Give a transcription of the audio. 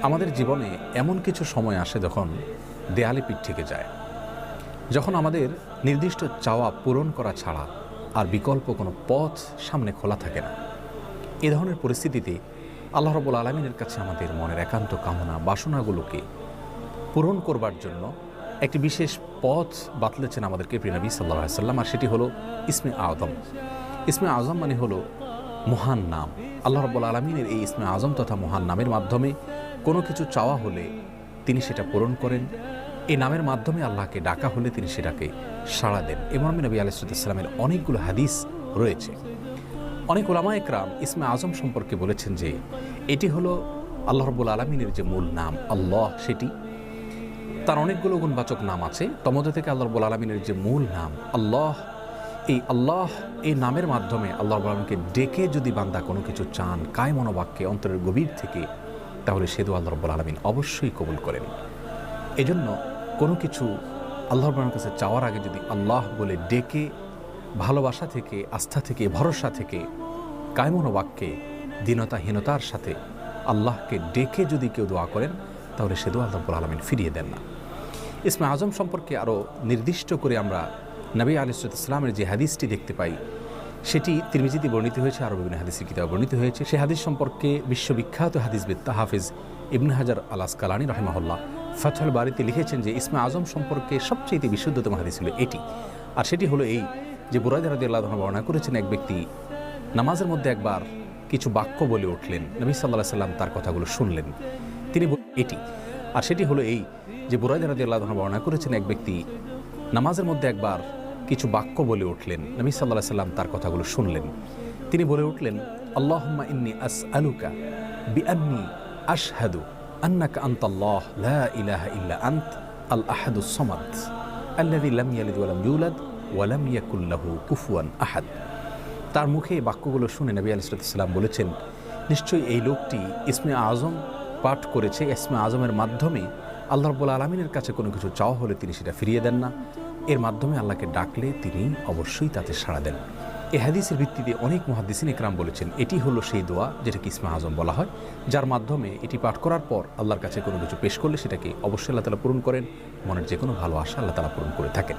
আমাদের জীবনে এমন কিছু সময় আসে যখন দেয়ালে পিঠ থেকে যায়, যখন আমাদের নির্দিষ্ট চাওয়া পূরণ করা ছাড়া আর বিকল্প কোনো পথ সামনে খোলা থাকে না। এ ধরনের পরিস্থিতিতে আল্লাহ রাব্বুল আলামিনের কাছে আমাদের মনের একান্ত কামনা বাসনাগুলোকে পূরণ করবার জন্য একটি বিশেষ পথ বাতলেছেন আমাদেরকে প্রিয় নবী সাল্লাল্লাহু আলাইহি ওয়াসাল্লাম, আর সেটি হলো ইসমে আযম। ইসমে আযম মানে হলো মহান নাম। আল্লাহ রাব্বুল আলামিনের এই ইসমে আযম তথা মহান নামের মাধ্যমে কোনো কিছু চাওয়া হলে তিনি সেটা পূরণ করেন। এই নামের মাধ্যমে আল্লাহকে ডাকা হলে তিনি সেটাকে সাড়া দেন। এ মর্মে নবী আলাইহিস সালামের অনেকগুলো হাদিস রয়েছে। অনেক উলামা একরাম ইসমে আযম সম্পর্কে বলেছেন যে এটি হলো আল্লাহ রাব্বুল আলামিনের যে মূল নাম আল্লাহ, সেটি তার অনেকগুলো গুণবাচক নাম আছে। তমধ্যে থেকে আল্লাহ রাব্বুল আলামিনের যে মূল নাম আল্লাহ, এই নামের মাধ্যমে আল্লাহ রাব্বুল আলামিনকে ডেকে যদি বান্দা কোনো কিছু চান কায় মনোবাক্যে অন্তরের গভীর থেকে, তাহলে সে দোয়া আল্লাহ রাব্বুল আলামিন অবশ্যই কবুল করেন। এজন্য কোনো কিছু আল্লাহ রাব্বুল আলামিনের কাছে চাওয়ার আগে যদি আল্লাহ বলে ডেকে ভালোবাসা থেকে, আস্থা থেকে, ভরসা থেকে, কায় মনোবাক্যে দীনতাহীনতার সাথে আল্লাহকে ডেকে যদি কেউ দোয়া করেন, তাহলে সে দোয়া আল্লাহ রাব্বুল আলামিন ফিরিয়ে দেন না। ইসমে আযম সম্পর্কে আরও নির্দিষ্ট করে আমরা নবী আলাইহিস সালামের যে হাদিসটি দেখতে পাই, সেটি তিরমিজিতে বর্ণিত হয়েছে, আরও বিভিন্ন হাদিসের কিতাবে বর্ণিত হয়েছে। সেই হাদিস সম্পর্কে বিশ্ববিখ্যাত হাদিসবিদ হাফেজ ইবনে হাজার আল আসকালানী রাহিমাহুল্লাহ ফাথুল বারীতে লিখেছেন যে ইসমে আযম সম্পর্কে সবচেয়ে বিশুদ্ধতম হাদিস হলো এটি। আর সেটি হলো এই যে বুরায়দা রাদিয়াল্লাহু আনহু বর্ণনা করেছেন, এক ব্যক্তি নামাজের মধ্যে একবার কিছু বাক্য বলে উঠলেন, নবী সাল্লাল্লাহু আলাইহি সাল্লাম তার কথাগুলো শুনলেন। তিনি এটি আর সেটি হলো এই যে বুরায়দা রাদিয়াল্লাহু আনহু বর্ণনা করেছেন, এক ব্যক্তি নামাজের মধ্যে একবার কিছু বাক্য বলে উঠলেন, নবী সাল্লাল্লাহু আলাইহি সাল্লাম তার কথাগুলো শুনলেন। তিনি বলে উঠলেন, আল্লাহুম্মা ইন্নী আসআলুকা বিআন্নী আশহাদু আন্নাকা আনতাল্লাহ লা ইলাহা ইল্লা আনত আল আহাদুস সামাদ আল্লাযী লাম ইয়ালিদ ওয়া লাম ইউলাদ ওয়া লাম ইয়াকুল লাহু কুফুয়ান আহাদ। তার মুখে এই বাক্যগুলো শুনে নবী আলাইহিস সালাম বলেছেন, নিশ্চয়ই এই লোকটি ইসমে আযম পাঠ করেছে। ইসমে আযমের মাধ্যমে আল্লাহ রাব্বুল আলামিনের কাছে কোনো কিছু চাওয়া হলে তিনি সেটা ফিরিয়ে দেন না। এর মাধ্যমে আল্লাহকে ডাকলে তিনি অবশ্যই তাতে সাড়া দেন। এই হাদিসের ভিত্তিতে অনেক মুহাদ্দিসিন ইকরাম বলেছেন এটি হলো সেই দোয়া যেটাকে ইসমে আযম বলা হয়, যার মাধ্যমে এটি পাঠ করার পর আল্লাহর কাছে কোনো কিছু পেশ করলে সেটাকে অবশ্যই আল্লাহ তাআলা পূরণ করেন। মনের যে কোনো ভালো আশা আল্লাহ তাআলা পূরণ করে থাকেন।